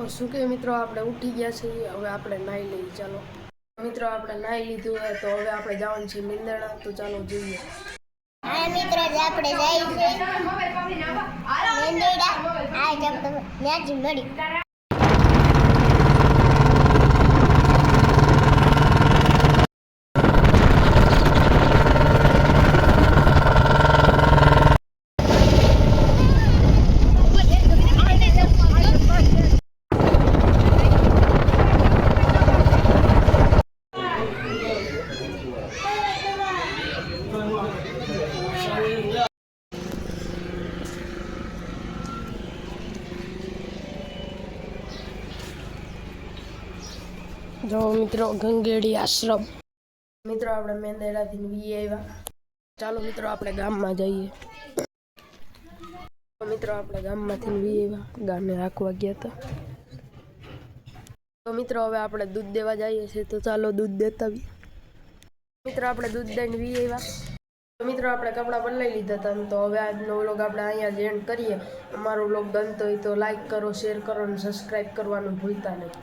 શું કે મિત્રો આપણે ઉઠી ગયા છીએ, હવે આપણે નાહી લઈએ. ચાલો મિત્રો, આપણે નાહી લીધું હોય તો હવે આપણે જવાનું છે નિંદણા. તો ચાલો જોઈએ. હા મિત્રો, આપણે જઈએ નિંદણા. આ જબ ન્યાજી મળી. જો મિત્રો, ગંગેડી આશ્રમ. મિત્રો આપણે મેંદેડાથી વી આવ્યા. ચાલો મિત્રો, આપણે ગામમાં જઈએ. મિત્રો આપણે ગામમાંથી વી આવ્યા, ગામને રાખવા ગયા હતા. તો મિત્રો હવે આપણે દૂધ દેવા જઈએ છીએ. તો ચાલો દૂધ દેતા આવીએ. મિત્રો આપણે દૂધ દઈને વી આવ્યા. તો મિત્રો આપણે કપડાં બદલાઈ લીધા હતા. તો હવે આજનો વ્લોગ આપણે અહીંયા જ એન્ડ કરીએ. અમારો વ્લોગ ગમતો હોય તો લાઈક કરો, શેર કરો અને સબસ્ક્રાઈબ કરવાનું ભૂલતા નહીં.